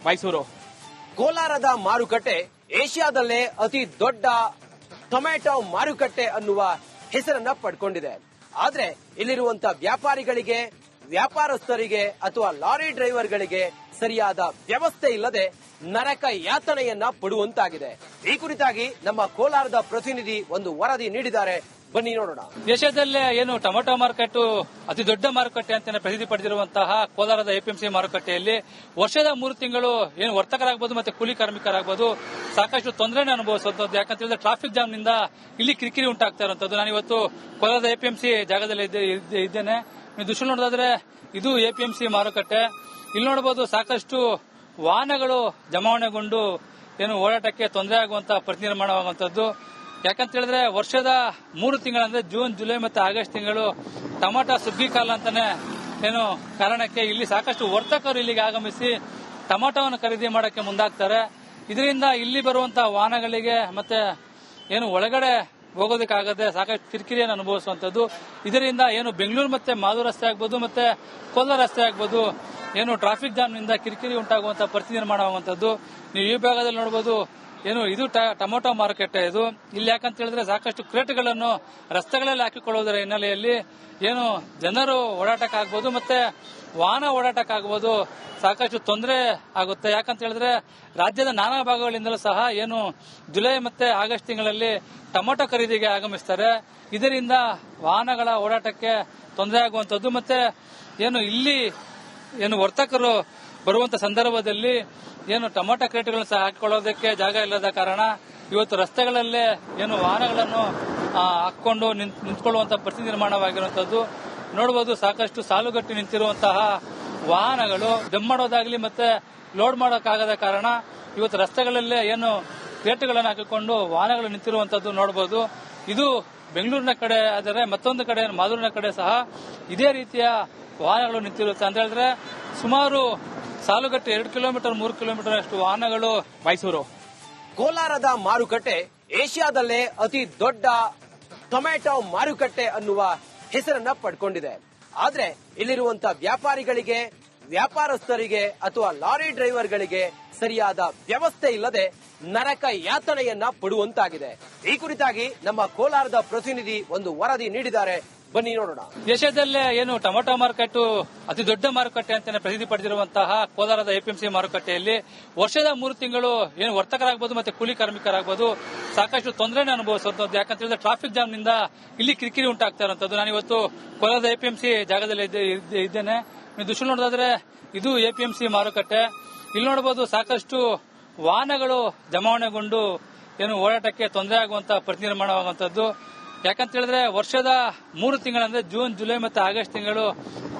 ಮೈಸೂರು. ಕೋಲಾರದ ಮಾರುಕಟ್ಟೆ ಏಷ್ಯಾದಲ್ಲೇ ಅತಿ ದೊಡ್ಡ ಟೊಮೆಟೊ ಮಾರುಕಟ್ಟೆ ಅನ್ನುವ ಹೆಸರನ್ನ ಪಡ್ಕೊಂಡಿದೆ. ಆದ್ರೆ ಇಲ್ಲಿರುವಂತ ವ್ಯಾಪಾರಿಗಳಿಗೆ, ವ್ಯಾಪಾರಸ್ಥರಿಗೆ ಅಥವಾ ಲಾರಿ ಡ್ರೈವರ್ಗಳಿಗೆ ಸರಿಯಾದ ವ್ಯವಸ್ಥೆ ಇಲ್ಲದೆ ನರಕ ಯಾತನೆಯನ್ನ ಪಡುವಂತಾಗಿದೆ. ಈ ಕುರಿತಾಗಿ ನಮ್ಮ ಕೋಲಾರದ ಪ್ರತಿನಿಧಿ ಒಂದು ವರದಿ ನೀಡಿದ್ದಾರೆ, ಬನ್ನಿ ನೋಡೋಣ. ದೇಶದಲ್ಲೇ ಏನು ಟೊಮೆಟೊ ಮಾರ್ಕೆಟ್ ಅತಿ ದೊಡ್ಡ ಮಾರುಕಟ್ಟೆ ಅಂತ ಪ್ರಸಿದ್ಧಿ ಪಡೆದಿರುವಂತಹ ಕೋಲಾರದ ಎಪಿಎಂಸಿ ಮಾರುಕಟ್ಟೆಯಲ್ಲಿ ವರ್ಷದ 3 ತಿಂಗಳು ಏನು ವರ್ತಕರಾಗಬಹುದು ಮತ್ತೆ ಕೂಲಿ ಕಾರ್ಮಿಕರಾಗಬಹುದು ಸಾಕಷ್ಟು ತೊಂದರೆಯನ್ನು ಅನುಭವಿಸುವಂತದ್ದು. ಯಾಕಂತ ಹೇಳಿದ್ರೆ ಟ್ರಾಫಿಕ್ ಜಾಮ್ ನಿಂದ ಇಲ್ಲಿ ಕಿರಿಕಿರಿ ಉಂಟಾಗ್ತಾ ಇರುವಂತದ್ದು. ನಾನು ಇವತ್ತು ಕೋಲಾರದ ಎಪಿಎಂಸಿ ಜಾಗದಲ್ಲಿ ಇದ್ದೇನೆ. ನೀವು ದೃಶ್ಯ ನೋಡೋದಾದ್ರೆ ಇದು ಎಪಿಎಂಸಿ ಮಾರುಕಟ್ಟೆ. ಇಲ್ಲಿ ನೋಡಬಹುದು ಸಾಕಷ್ಟು ವಾಹನಗಳು ಜಮಾವಣೆಗೊಂಡು ಏನು ಓಡಾಟಕ್ಕೆ ತೊಂದರೆ ಆಗುವಂತಹ ಪರಿಸ್ಥಿತಿ ನಿರ್ಮಾಣವಾಗುವಂತದ್ದು. ಯಾಕಂತ ಹೇಳಿದ್ರೆ ವರ್ಷದ 3 ತಿಂಗಳಂದ್ರೆ ಜೂನ್, ಜುಲೈ ಮತ್ತೆ ಆಗಸ್ಟ್ ತಿಂಗಳು ಟೊಮೆಟೊ ಸುಗ್ಗಿ ಕಾಲ ಅಂತಾನೆ ಏನು ಕಾರಣಕ್ಕೆ ಇಲ್ಲಿ ಸಾಕಷ್ಟು ವರ್ತಕರು ಇಲ್ಲಿಗೆ ಆಗಮಿಸಿ ಟೊಮೆಟೊವನ್ನು ಖರೀದಿ ಮಾಡಕ್ಕೆ ಮುಂದಾಗ್ತಾರೆ. ಇದರಿಂದ ಇಲ್ಲಿ ಬರುವಂತಹ ವಾಹನಗಳಿಗೆ ಮತ್ತೆ ಏನು ಒಳಗಡೆ ಹೋಗೋದಕ್ಕಾಗದೆ ಸಾಕಷ್ಟು ಕಿರಿಕಿರಿಯನ್ನು ಅನುಭವಿಸುವಂತದ್ದು. ಇದರಿಂದ ಏನು ಬೆಂಗಳೂರು ಮತ್ತೆ ಮಾಧವ ರಸ್ತೆ ಆಗ್ಬೋದು ಮತ್ತೆ ಕೋಲಾರ ರಸ್ತೆ ಆಗ್ಬೋದು ಏನು ಟ್ರಾಫಿಕ್ ಜಾಮ್ ನಿಂದ ಕಿರಿಕಿರಿ ಉಂಟಾಗುವಂತಹ ಪರಿಸ್ಥಿತಿ ನಿರ್ಮಾಣವಾಗುವಂತದ್ದು. ನೀವು ಈ ಭಾಗದಲ್ಲಿ ನೋಡಬಹುದು. ಏನು ಇದು ಟೊಮೆಟೊ ಮಾರುಕಟ್ಟೆ ಇದು. ಇಲ್ಲಿ ಯಾಕಂತ ಹೇಳಿದ್ರೆ ಸಾಕಷ್ಟು ಕ್ರೇಟ್ಗಳನ್ನು ರಸ್ತೆಗಳಲ್ಲಿ ಹಾಕಿಕೊಳ್ಳುವುದರ ಹಿನ್ನೆಲೆಯಲ್ಲಿ ಏನು ಜನರು ಓಡಾಟಕ್ಕಾಗಬಹುದು ಮತ್ತೆ ವಾಹನ ಓಡಾಟಕ್ಕಾಗಬಹುದು ಸಾಕಷ್ಟು ತೊಂದರೆ ಆಗುತ್ತೆ. ಯಾಕಂತ ಹೇಳಿದ್ರೆ ರಾಜ್ಯದ ನಾನಾ ಭಾಗಗಳಿಂದಲೂ ಸಹ ಏನು ಜುಲೈ ಮತ್ತೆ ಆಗಸ್ಟ್ ತಿಂಗಳಲ್ಲಿ ಟೊಮೆಟೊ ಖರೀದಿಗೆ ಆಗಮಿಸ್ತಾರೆ. ಇದರಿಂದ ವಾಹನಗಳ ಓಡಾಟಕ್ಕೆ ತೊಂದರೆ ಆಗುವಂತದ್ದು. ಮತ್ತೆ ಏನು ಇಲ್ಲಿ ಏನು ವರ್ತಕರು ಬರುವಂತ ಸಂದರ್ಭದಲ್ಲಿ ಏನು ಟೊಮೆಟೊ ಕ್ರೇಟ್ಗಳನ್ನು ಸಹ ಹಾಕಿಕೊಳ್ಳೋದಕ್ಕೆ ಜಾಗ ಇಲ್ಲದ ಕಾರಣ ಇವತ್ತು ರಸ್ತೆಗಳಲ್ಲೇ ಏನು ವಾಹನಗಳನ್ನು ಹಾಕೊಂಡು ನಿಂತ್ಕೊಳ್ಳುವಂತಹ ಪರಿಸ್ಥಿತಿ ನಿರ್ಮಾಣವಾಗಿರುವಂತದ್ದು. ನೋಡಬಹುದು ಸಾಕಷ್ಟು ಸಾಲುಗಟ್ಟಿ ನಿಂತಿರುವಂತಹ ವಾಹನಗಳು ಡಂಪ್ ಮಾಡೋದಾಗ್ಲಿ ಮತ್ತೆ ಲೋಡ್ ಮಾಡೋಕ್ಕಾಗದ ಕಾರಣ ಇವತ್ತು ರಸ್ತೆಗಳಲ್ಲೇ ಏನು ಕ್ರೇಟ್ಗಳನ್ನು ಹಾಕಿಕೊಂಡು ವಾಹನಗಳು ನಿಂತಿರುವಂತದ್ದು ನೋಡಬಹುದು. ಇದು ಬೆಂಗಳೂರಿನ ಕಡೆ ಆದರೆ ಮತ್ತೊಂದು ಕಡೆ ಮಾದೂರಿನ ಕಡೆ ಸಹ ಇದೇ ರೀತಿಯ ವಾಹನಗಳು ನಿಂತಿರುತ್ತೆ. ಅಂತ ಹೇಳಿದ್ರೆ ಸುಮಾರು ಸಾಲುಗಟ್ಟಿ 2 ಕಿಲೋಮೀಟರ್ 3 ಕಿಲೋಮೀಟರ್ ಅಷ್ಟು ವಾಹನಗಳು. ಮೈಸೂರು. ಕೋಲಾರದ ಮಾರುಕಟ್ಟೆ ಏಷ್ಯಾದಲ್ಲೇ ಅತಿ ದೊಡ್ಡ ಟೊಮೆಟೊ ಮಾರುಕಟ್ಟೆ ಅನ್ನುವ ಹೆಸರನ್ನ ಪಡ್ಕೊಂಡಿದೆ. ಆದ್ರೆ ಇಲ್ಲಿರುವಂತ ವ್ಯಾಪಾರಿಗಳಿಗೆ, ವ್ಯಾಪಾರಸ್ಥರಿಗೆ ಅಥವಾ ಲಾರಿ ಡ್ರೈವರ್ಗಳಿಗೆ ಸರಿಯಾದ ವ್ಯವಸ್ಥೆ ಇಲ್ಲದೆ ನರಕ ಯಾತನೆಯನ್ನ ಪಡುವಂತಾಗಿದೆ. ಈ ಕುರಿತಾಗಿ ನಮ್ಮ ಕೋಲಾರದ ಪ್ರತಿನಿಧಿ ಒಂದು ವರದಿ ನೀಡಿದ್ದಾರೆ, ಬನ್ನಿ ನೋಡೋಣ. ದೇಶದಲ್ಲೇ ಏನು ಟೊಮೆಟೊ ಮಾರ್ಕೆಟ್ ಅತಿ ದೊಡ್ಡ ಮಾರುಕಟ್ಟೆ ಅಂತ ಪ್ರಸಿದ್ಧಿ ಪಡೆದಿರುವಂತಹ ಕೋಲಾರದ ಎಪಿಎಂಸಿ ಮಾರುಕಟ್ಟೆಯಲ್ಲಿ ವರ್ಷದ 3 ತಿಂಗಳು ಏನು ವರ್ತಕರಾಗಬಹುದು ಮತ್ತೆ ಕೂಲಿ ಕಾರ್ಮಿಕರಾಗಬಹುದು ಸಾಕಷ್ಟು ತೊಂದರೆಯನ್ನು ಅನುಭವಿಸುವಂತದ್ದು. ಯಾಕಂತ ಹೇಳಿದ್ರೆ ಟ್ರಾಫಿಕ್ ಜಾಮ್ ನಿಂದ ಇಲ್ಲಿ ಕಿರಿಕಿರಿ ಉಂಟಾಗ್ತಾ ಇರುವಂತದ್ದು. ನಾನು ಇವತ್ತು ಕೋಲಾರದ ಎಪಿಎಂಸಿ ಜಾಗದಲ್ಲಿ ಇದ್ದೇನೆ. ನೀವು ದೃಶ್ಯ ನೋಡೋದಾದ್ರೆ ಇದು ಎಪಿಎಂಸಿ ಮಾರುಕಟ್ಟೆ. ಇಲ್ಲಿ ನೋಡಬಹುದು ಸಾಕಷ್ಟು ವಾಹನಗಳು ಜಮಾವಣೆಗೊಂಡು ಏನು ಓಡಾಟಕ್ಕೆ ತೊಂದರೆ ಆಗುವಂತಹ ಪರಿಸ್ಥಿತಿ ನಿರ್ಮಾಣವಾಗುವಂತದ್ದು. ಯಾಕಂತ ಹೇಳಿದ್ರೆ ವರ್ಷದ 3 ತಿಂಗಳಂದ್ರೆ ಜೂನ್, ಜುಲೈ ಮತ್ತೆ ಆಗಸ್ಟ್ ತಿಂಗಳು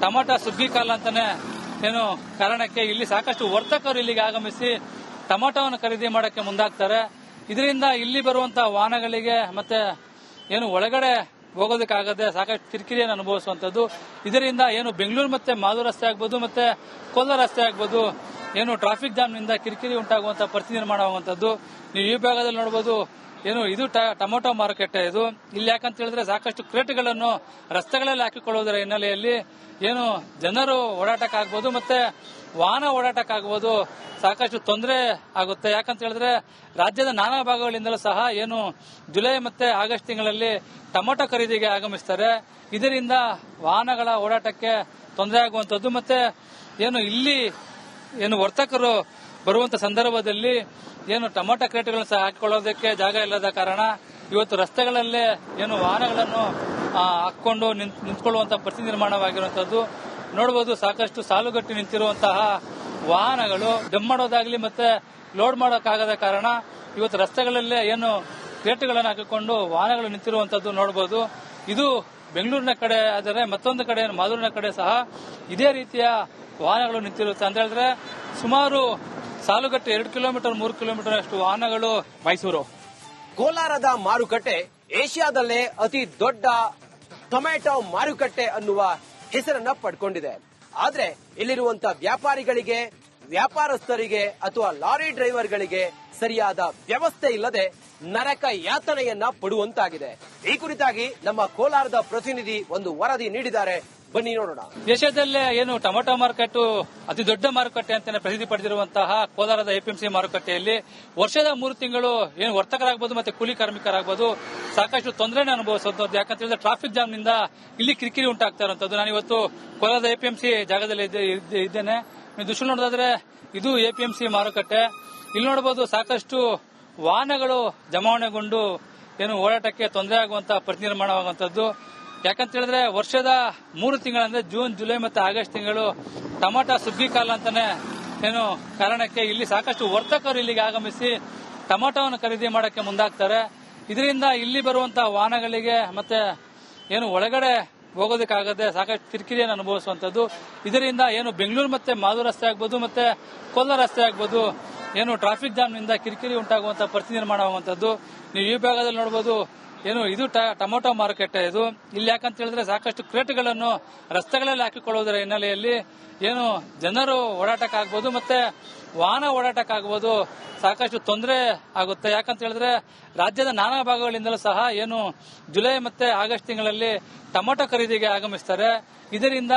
ಟೊಮೆಟೊ ಸುಗ್ಗಿ ಕಾಲ ಅಂತಾನೆ ಏನು ಕಾರಣಕ್ಕೆ ಇಲ್ಲಿ ಸಾಕಷ್ಟು ವರ್ತಕರು ಇಲ್ಲಿಗೆ ಆಗಮಿಸಿ ಟೊಮೆಟೊವನ್ನು ಖರೀದಿ ಮಾಡಕ್ಕೆ ಮುಂದಾಗ್ತಾರೆ. ಇದರಿಂದ ಇಲ್ಲಿ ಬರುವಂತಹ ವಾಹನಗಳಿಗೆ ಮತ್ತೆ ಏನು ಒಳಗಡೆ ಹೋಗೋದಕ್ಕಾಗದೆ ಸಾಕಷ್ಟು ಕಿರಿಕಿರಿಯನ್ನು ಅನುಭವಿಸುವಂತದ್ದು. ಇದರಿಂದ ಏನು ಬೆಂಗಳೂರು ಮತ್ತೆ ಮಾಧವ ರಸ್ತೆ ಆಗ್ಬೋದು ಮತ್ತೆ ಕೋಲಾರ ರಸ್ತೆ ಆಗ್ಬೋದು ಏನು ಟ್ರಾಫಿಕ್ ಜಾಮ್ ನಿಂದ ಕಿರಿಕಿರಿ ಉಂಟಾಗುವಂತಹ ಪರಿಸ್ಥಿತಿ ನಿರ್ಮಾಣವಾಗುವಂತದ್ದು. ನೀವು ಈ ಭಾಗದಲ್ಲಿ ನೋಡಬಹುದು. ಏನು ಇದು ಟೊಮೆಟೊ ಮಾರುಕಟ್ಟೆ ಇದು. ಇಲ್ಲಿ ಯಾಕಂತ ಹೇಳಿದ್ರೆ ಸಾಕಷ್ಟು ಕ್ರೇಟ್ಗಳನ್ನು ರಸ್ತೆಗಳಲ್ಲಿ ಹಾಕಿಕೊಳ್ಳುವುದರ ಹಿನ್ನೆಲೆಯಲ್ಲಿ ಏನು ಜನರು ಓಡಾಟಕ್ಕಾಗಬಹುದು ಮತ್ತೆ ವಾಹನ ಓಡಾಟಕ್ಕಾಗಬಹುದು ಸಾಕಷ್ಟು ತೊಂದರೆ ಆಗುತ್ತೆ. ಯಾಕಂತ ಹೇಳಿದ್ರೆ ರಾಜ್ಯದ ನಾನಾ ಭಾಗಗಳಿಂದಲೂ ಸಹ ಏನು ಜುಲೈ ಮತ್ತೆ ಆಗಸ್ಟ್ ತಿಂಗಳಲ್ಲಿ ಟೊಮೆಟೊ ಖರೀದಿಗೆ ಆಗಮಿಸ್ತಾರೆ. ಇದರಿಂದ ವಾಹನಗಳ ಓಡಾಟಕ್ಕೆ ತೊಂದರೆ ಆಗುವಂತದ್ದು. ಮತ್ತೆ ಏನು ಇಲ್ಲಿ ಏನು ವರ್ತಕರು ಬರುವಂತ ಸಂದರ್ಭದಲ್ಲಿ ಏನು ಟೊಮೆಟೊ ಕ್ರೇಟ್ಗಳನ್ನು ಸಹ ಹಾಕಿಕೊಳ್ಳೋದಕ್ಕೆ ಜಾಗ ಇಲ್ಲದ ಕಾರಣ ಇವತ್ತು ರಸ್ತೆಗಳಲ್ಲೇ ಏನು ವಾಹನಗಳನ್ನು ಹಾಕೊಂಡು ನಿಂತ್ಕೊಳ್ಳುವಂತಹ ಪರಿಸ್ಥಿತಿ ನಿರ್ಮಾಣವಾಗಿರುವಂತದ್ದು. ನೋಡಬಹುದು ಸಾಕಷ್ಟು ಸಾಲುಗಟ್ಟಿ ನಿಂತಿರುವಂತಹ ವಾಹನಗಳು ಡಂಪ್ ಮಾಡೋದಾಗ್ಲಿ ಮತ್ತೆ ಲೋಡ್ ಮಾಡೋಕ್ಕಾಗದ ಕಾರಣ ಇವತ್ತು ರಸ್ತೆಗಳಲ್ಲೇ ಏನು ಕ್ರೇಟ್ಗಳನ್ನು ಹಾಕಿಕೊಂಡು ವಾಹನಗಳು ನಿಂತಿರುವಂತದ್ದು ನೋಡಬಹುದು. ಇದು ಬೆಂಗಳೂರಿನ ಕಡೆ ಆದರೆ ಮತ್ತೊಂದು ಕಡೆ ಮಾದೂರಿನ ಕಡೆ ಸಹ ಇದೇ ರೀತಿಯ ವಾಹನಗಳು ನಿಂತಿರುತ್ತೆ. ಅಂತ ಹೇಳಿದ್ರೆ ಸುಮಾರು ಸಾಲುಗಟ್ಟಿ 2 ಕಿಲೋಮೀಟರ್ 3 ಕಿಲೋಮೀಟರ್ ಅಷ್ಟು ವಾಹನಗಳು. ಮೈಸೂರು. ಕೋಲಾರದ ಮಾರುಕಟ್ಟೆ ಏಷ್ಯಾದಲ್ಲೇ ಅತಿ ದೊಡ್ಡ ಟೊಮೆಟೊ ಮಾರುಕಟ್ಟೆ ಅನ್ನುವ ಹೆಸರನ್ನ ಪಡ್ಕೊಂಡಿದೆ. ಆದ್ರೆ ಇಲ್ಲಿರುವಂತ ವ್ಯಾಪಾರಿಗಳಿಗೆ, ವ್ಯಾಪಾರಸ್ಥರಿಗೆ ಅಥವಾ ಲಾರಿ ಡ್ರೈವರ್ಗಳಿಗೆ ಸರಿಯಾದ ವ್ಯವಸ್ಥೆ ಇಲ್ಲದೆ ನರಕ ಯಾತನೆಯನ್ನ ಪಡುವಂತಾಗಿದೆ. ಈ ಕುರಿತಾಗಿ ನಮ್ಮ ಕೋಲಾರದ ಪ್ರತಿನಿಧಿ ಒಂದು ವರದಿ ನೀಡಿದ್ದಾರೆ, ಬನ್ನಿ ನೋಡೋಣ. ದೇಶದಲ್ಲೇ ಏನು ಟೊಮೆಟೊ ಮಾರ್ಕೆಟ್ ಅತಿ ದೊಡ್ಡ ಮಾರುಕಟ್ಟೆ ಅಂತಾನೆ ಪ್ರಸಿದ್ಧಿ ಪಡೆದಿರುವಂತಹ ಕೋಲಾರದ ಎಪಿಎಂಸಿ ಮಾರುಕಟ್ಟೆಯಲ್ಲಿ ವರ್ಷದ 3 ತಿಂಗಳು ಏನು ವರ್ತಕರಾಗಬಹುದು ಮತ್ತೆ ಕೂಲಿ ಕಾರ್ಮಿಕರಾಗಬಹುದು ಸಾಕಷ್ಟು ತೊಂದರೆಯನ್ನು ಅನುಭವಿಸುವಂತದ್ದು. ಯಾಕಂತ ಹೇಳಿದ್ರೆ ಟ್ರಾಫಿಕ್ ಜಾಮ್ ನಿಂದ ಇಲ್ಲಿ ಕಿರಿಕಿರಿ ಉಂಟಾಗ್ತಾ ಇರುವಂತದ್ದು. ನಾನು ಇವತ್ತು ಕೋಲಾರದ ಎಪಿಎಂಸಿ ಜಾಗದಲ್ಲಿ ಇದ್ದೇನೆ. ನೀವು ದೃಶ್ಯ ನೋಡೋದಾದ್ರೆ ಇದು ಎಪಿಎಂಸಿ ಮಾರುಕಟ್ಟೆ. ಇಲ್ಲಿ ನೋಡಬಹುದು ಸಾಕಷ್ಟು ವಾಹನಗಳು ಜಮಾವಣೆಗೊಂಡು ಏನು ಓಡಾಟಕ್ಕೆ ತೊಂದರೆ ಆಗುವಂತಹ ಪರಿಸ್ಥಿತಿ ನಿರ್ಮಾಣವಾಗುವಂತದ್ದು. ಯಾಕಂತ ಹೇಳಿದ್ರೆ ವರ್ಷದ 3 ತಿಂಗಳಂದ್ರೆ ಜೂನ್, ಜುಲೈ ಮತ್ತೆ ಆಗಸ್ಟ್ ತಿಂಗಳು ಟೊಮೆಟೊ ಸುಗ್ಗಿ ಕಾಲ ಅಂತಾನೆ ಏನು ಕಾರಣಕ್ಕೆ ಇಲ್ಲಿ ಸಾಕಷ್ಟು ವರ್ತಕರು ಇಲ್ಲಿಗೆ ಆಗಮಿಸಿ ಟೊಮೆಟೊವನ್ನು ಖರೀದಿ ಮಾಡಕ್ಕೆ ಮುಂದಾಗ್ತಾರೆ. ಇದರಿಂದ ಇಲ್ಲಿ ಬರುವಂತಹ ವಾಹನಗಳಿಗೆ ಮತ್ತೆ ಏನು ಒಳಗಡೆ ಹೋಗೋದಕ್ಕಾಗದೆ ಸಾಕಷ್ಟು ಕಿರಿಕಿರಿಯನ್ನು ಅನುಭವಿಸುವಂತದ್ದು. ಇದರಿಂದ ಏನು ಬೆಂಗಳೂರು ಮತ್ತೆ ಮಾಧವ ರಸ್ತೆ ಆಗ್ಬೋದು ಮತ್ತೆ ಕೋಲಾರ ರಸ್ತೆ ಆಗ್ಬೋದು ಏನು ಟ್ರಾಫಿಕ್ ಜಾಮ್ ನಿಂದ ಕಿರಿಕಿರಿ ಉಂಟಾಗುವಂತಹ ಪರಿಸ್ಥಿತಿ ನಿರ್ಮಾಣವಾಗುವಂತದ್ದು. ನೀವು ಈ ಭಾಗದಲ್ಲಿ ನೋಡಬಹುದು. ಏನು ಇದು ಟೊಮೆಟೊ ಮಾರುಕಟ್ಟೆ ಇದು. ಇಲ್ಲಿ ಯಾಕಂತ ಹೇಳಿದ್ರೆ ಸಾಕಷ್ಟು ಕ್ರೇಟ್ಗಳನ್ನು ರಸ್ತೆಗಳಲ್ಲಿ ಹಾಕಿಕೊಳ್ಳುವುದರ ಹಿನ್ನೆಲೆಯಲ್ಲಿ ಏನು ಜನರು ಓಡಾಟಕ್ಕಾಗಬಹುದು ಮತ್ತೆ ವಾಹನ ಓಡಾಟಕ್ಕಾಗಬಹುದು ಸಾಕಷ್ಟು ತೊಂದರೆ ಆಗುತ್ತೆ. ಯಾಕಂತ ಹೇಳಿದ್ರೆ ರಾಜ್ಯದ ನಾನಾ ಭಾಗಗಳಿಂದಲೂ ಸಹ ಏನು ಜುಲೈ ಮತ್ತೆ ಆಗಸ್ಟ್ ತಿಂಗಳಲ್ಲಿ ಟೊಮೆಟೊ ಖರೀದಿಗೆ ಆಗಮಿಸ್ತಾರೆ. ಇದರಿಂದ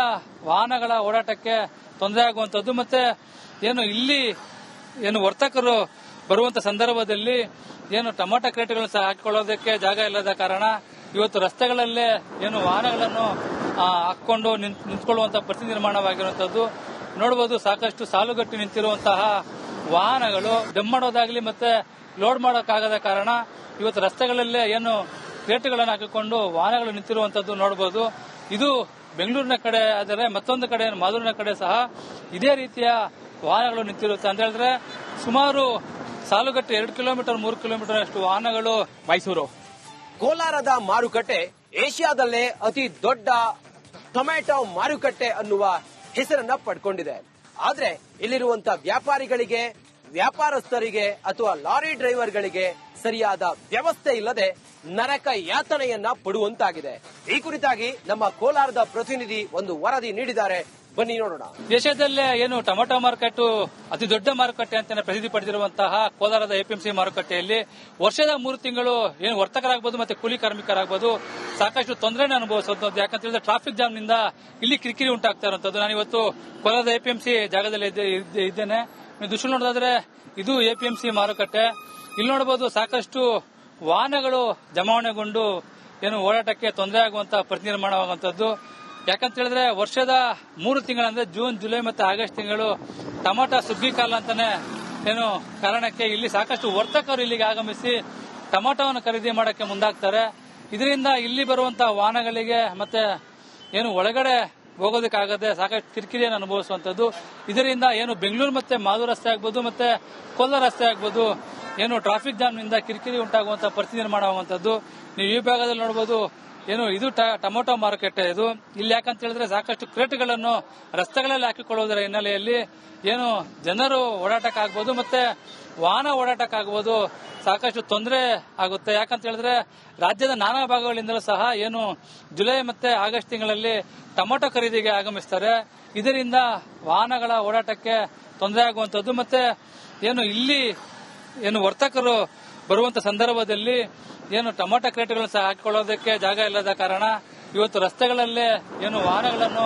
ವಾಹನಗಳ ಓಡಾಟಕ್ಕೆ ತೊಂದರೆ ಆಗುವಂತದ್ದು ಮತ್ತೆ ಏನು ಇಲ್ಲಿ ಏನು ವರ್ತಕರು ಬರುವಂತ ಸಂದರ್ಭದಲ್ಲಿ ಏನು ಟೊಮೆಟೊ ಕ್ರೇಟ್ಗಳನ್ನು ಸಹ ಹಾಕಿಕೊಳ್ಳೋದಕ್ಕೆ ಜಾಗ ಇಲ್ಲದ ಕಾರಣ ಇವತ್ತು ರಸ್ತೆಗಳಲ್ಲೇ ಏನು ವಾಹನಗಳನ್ನು ಹಾಕೊಂಡು ನಿಂತ್ಕೊಳ್ಳುವಂತಹ ಪರಿಸ್ಥಿತಿ ನಿರ್ಮಾಣವಾಗಿರುವಂತದ್ದು. ನೋಡಬಹುದು ಸಾಕಷ್ಟು ಸಾಲುಗಟ್ಟಿ ನಿಂತಿರುವಂತಹ ವಾಹನಗಳು ಡಂಪ್ ಮಾಡೋದಾಗ್ಲಿ ಮತ್ತೆ ಲೋಡ್ ಮಾಡೋಕ್ಕಾಗದ ಕಾರಣ ಇವತ್ತು ರಸ್ತೆಗಳಲ್ಲೇ ಏನು ಕ್ರೇಟ್ಗಳನ್ನು ಹಾಕಿಕೊಂಡು ವಾಹನಗಳು ನಿಂತಿರುವಂತದ್ದು ನೋಡಬಹುದು. ಇದು ಬೆಂಗಳೂರಿನ ಕಡೆ ಆದರೆ ಮತ್ತೊಂದು ಕಡೆ ಮಾದೂರಿನ ಕಡೆ ಸಹ ಇದೇ ರೀತಿಯ ವಾಹನಗಳು ನಿಂತಿರುತ್ತೆ. ಅಂತ ಹೇಳಿದ್ರೆ ಸುಮಾರು ಸಾಲುಗಟ್ಟಿ 2 ಕಿಲೋಮೀಟರ್ 3 ಕಿಲೋಮೀಟರ್ ಅಷ್ಟು ವಾಹನಗಳು. ಮೈಸೂರು ಕೋಲಾರದ ಮಾರುಕಟ್ಟೆ ಏಷ್ಯಾದಲ್ಲೇ ಅತಿ ದೊಡ್ಡ ಟೊಮೆಟೊ ಮಾರುಕಟ್ಟೆ ಅನ್ನುವ ಹೆಸರನ್ನ ಪಡ್ಕೊಂಡಿದೆ. ಆದ್ರೆ ಇಲ್ಲಿರುವಂತಹ ವ್ಯಾಪಾರಿಗಳಿಗೆ, ವ್ಯಾಪಾರಸ್ಥರಿಗೆ ಅಥವಾ ಲಾರಿ ಡ್ರೈವರ್ಗಳಿಗೆ ಸರಿಯಾದ ವ್ಯವಸ್ಥೆ ಇಲ್ಲದೆ ನರಕ ಯಾತನೆಯನ್ನ ಪಡುವಂತಾಗಿದೆ. ಈ ಕುರಿತಾಗಿ ನಮ್ಮ ಕೋಲಾರದ ಪ್ರತಿನಿಧಿ ಒಂದು ವರದಿ ನೀಡಿದ್ದಾರೆ. ಬನ್ನಿ ನೋಡೋಣ. ದೇಶದಲ್ಲೇ ಏನು ಟೊಮೆಟೊ ಮಾರ್ಕೆಟ್ ಅತಿ ದೊಡ್ಡ ಮಾರುಕಟ್ಟೆ ಅಂತಾನೆ ಪ್ರಸಿದ್ಧಿ ಪಡೆದಿರುವಂತಹ ಕೋಲಾರದ ಎಪಿಎಂಸಿ ಮಾರುಕಟ್ಟೆಯಲ್ಲಿ ವರ್ಷದ 3 ತಿಂಗಳು ಏನು ವರ್ತಕರಾಗಬಹುದು ಮತ್ತೆ ಕೂಲಿ ಕಾರ್ಮಿಕರಾಗಬಹುದು ಸಾಕಷ್ಟು ತೊಂದರೆಯನ್ನು ಅನುಭವಿಸುವಂತದ್ದು. ಯಾಕಂತ ಹೇಳಿದ್ರೆ ಟ್ರಾಫಿಕ್ ಜಾಮ್ ನಿಂದ ಇಲ್ಲಿ ಕಿರಿಕಿರಿ ಉಂಟಾಗ್ತಾ ಇರುವಂತದ್ದು. ನಾನು ಇವತ್ತು ಕೋಲಾರದ ಎಪಿಎಂಸಿ ಜಾಗದಲ್ಲಿ ಇದ್ದೇನೆ. ನೀವು ದೃಶ್ಯ ನೋಡೋದಾದ್ರೆ ಇದು ಎಪಿಎಂಸಿ ಮಾರುಕಟ್ಟೆ. ಇಲ್ಲಿ ನೋಡಬಹುದು ಸಾಕಷ್ಟು ವಾಹನಗಳು ಜಮಾವಣೆಗೊಂಡು ಏನು ಓಡಾಟಕ್ಕೆ ತೊಂದರೆ ಆಗುವಂತಹ ಪರಿಸ್ಥಿತಿ ನಿರ್ಮಾಣವಾಗುವಂತದ್ದು. ಯಾಕಂತ ಹೇಳಿದ್ರೆ ವರ್ಷದ 3 ತಿಂಗಳಂದ್ರೆ ಜೂನ್, ಜುಲೈ ಮತ್ತೆ ಆಗಸ್ಟ್ ತಿಂಗಳು ಟೊಮೆಟೊ ಸುಗ್ಗಿ ಕಾಲ ಅಂತಾನೆ ಏನು ಕಾರಣಕ್ಕೆ ಇಲ್ಲಿ ಸಾಕಷ್ಟು ವರ್ತಕರು ಇಲ್ಲಿಗೆ ಆಗಮಿಸಿ ಟೊಮೆಟೊವನ್ನು ಖರೀದಿ ಮಾಡಕ್ಕೆ ಮುಂದಾಗ್ತಾರೆ. ಇದರಿಂದ ಇಲ್ಲಿ ಬರುವಂತಹ ವಾಹನಗಳಿಗೆ ಮತ್ತೆ ಏನು ಒಳಗಡೆ ಹೋಗೋದಕ್ಕಾಗದೆ ಸಾಕಷ್ಟು ಕಿರಿಕಿರಿಯನ್ನು ಅನುಭವಿಸುವಂತದ್ದು. ಇದರಿಂದ ಏನು ಬೆಂಗಳೂರು ಮತ್ತೆ ಮಾಧವ ರಸ್ತೆ ಆಗ್ಬೋದು ಮತ್ತೆ ಕೋಲಾರ ರಸ್ತೆ ಆಗ್ಬೋದು ಏನು ಟ್ರಾಫಿಕ್ ಜಾಮ್ ನಿಂದ ಕಿರಿಕಿರಿ ಉಂಟಾಗುವಂತಹ ಪರಿಸ್ಥಿತಿ ನಿರ್ಮಾಣವಾಗುವಂತದ್ದು. ನೀವು ಈ ಭಾಗದಲ್ಲಿ ನೋಡಬಹುದು. ಏನು ಇದು ಟೊಮೆಟೊ ಮಾರುಕಟ್ಟೆ ಇದು. ಇಲ್ಲಿ ಯಾಕಂತ ಹೇಳಿದ್ರೆ ಸಾಕಷ್ಟು ಕ್ರೇಟ್ಗಳನ್ನು ರಸ್ತೆಗಳಲ್ಲಿ ಹಾಕಿಕೊಳ್ಳುವುದರ ಹಿನ್ನೆಲೆಯಲ್ಲಿ ಏನು ಜನರು ಓಡಾಟಕ್ಕಾಗಬಹುದು ಮತ್ತೆ ವಾಹನ ಓಡಾಟಕ್ಕಾಗಬಹುದು ಸಾಕಷ್ಟು ತೊಂದರೆ ಆಗುತ್ತೆ. ಯಾಕಂತ ಹೇಳಿದ್ರೆ ರಾಜ್ಯದ ನಾನಾ ಭಾಗಗಳಿಂದಲೂ ಸಹ ಏನು ಜುಲೈ ಮತ್ತೆ ಆಗಸ್ಟ್ ತಿಂಗಳಲ್ಲಿ ಟೊಮೆಟೊ ಖರೀದಿಗೆ ಆಗಮಿಸ್ತಾರೆ. ಇದರಿಂದ ವಾಹನಗಳ ಓಡಾಟಕ್ಕೆ ತೊಂದರೆ ಆಗುವಂತದ್ದು ಮತ್ತೆ ಏನು ಇಲ್ಲಿ ಏನು ವರ್ತಕರು ಬರುವಂತ ಸಂದರ್ಭದಲ್ಲಿ ಏನು ಟೊಮೆಟೊ ಕ್ರೇಟ್ಗಳನ್ನು ಸಹ ಹಾಕಿಕೊಳ್ಳೋದಕ್ಕೆ ಜಾಗ ಇಲ್ಲದ ಕಾರಣ ಇವತ್ತು ರಸ್ತೆಗಳಲ್ಲೇ ಏನು ವಾಹನಗಳನ್ನು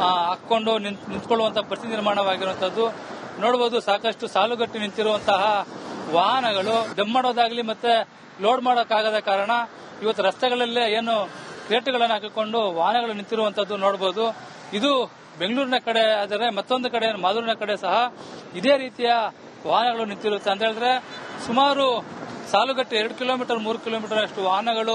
ಹಾಕೊಂಡು ನಿಂತ್ಕೊಳ್ಳುವಂತಹ ಪರಿಸ್ಥಿತಿ ನಿರ್ಮಾಣವಾಗಿರುವಂತದ್ದು. ನೋಡಬಹುದು ಸಾಕಷ್ಟು ಸಾಲುಗಟ್ಟಿ ನಿಂತಿರುವಂತಹ ವಾಹನಗಳು ಡಂಪ್ ಮಾಡೋದಾಗ್ಲಿ ಮತ್ತೆ ಲೋಡ್ ಮಾಡೋಕ್ಕಾಗದ ಕಾರಣ ಇವತ್ತು ರಸ್ತೆಗಳಲ್ಲೇ ಏನು ಕ್ರೇಟ್ಗಳನ್ನು ಹಾಕಿಕೊಂಡು ವಾಹನಗಳು ನಿಂತಿರುವಂತದ್ದು ನೋಡಬಹುದು. ಇದು ಬೆಂಗಳೂರಿನ ಕಡೆ ಆದರೆ ಮತ್ತೊಂದು ಕಡೆ ಮಾದೂರಿನ ಕಡೆ ಸಹ ಇದೇ ರೀತಿಯ ವಾಹನಗಳು ನಿಂತಿರುತ್ತೆ. ಅಂತ ಹೇಳಿದ್ರೆ ಸುಮಾರು ಸಾಲುಗಟ್ಟಿ 2 ಕಿಲೋಮೀಟರ್ 3 ಕಿಲೋಮೀಟರ್ ಅಷ್ಟು ವಾಹನಗಳು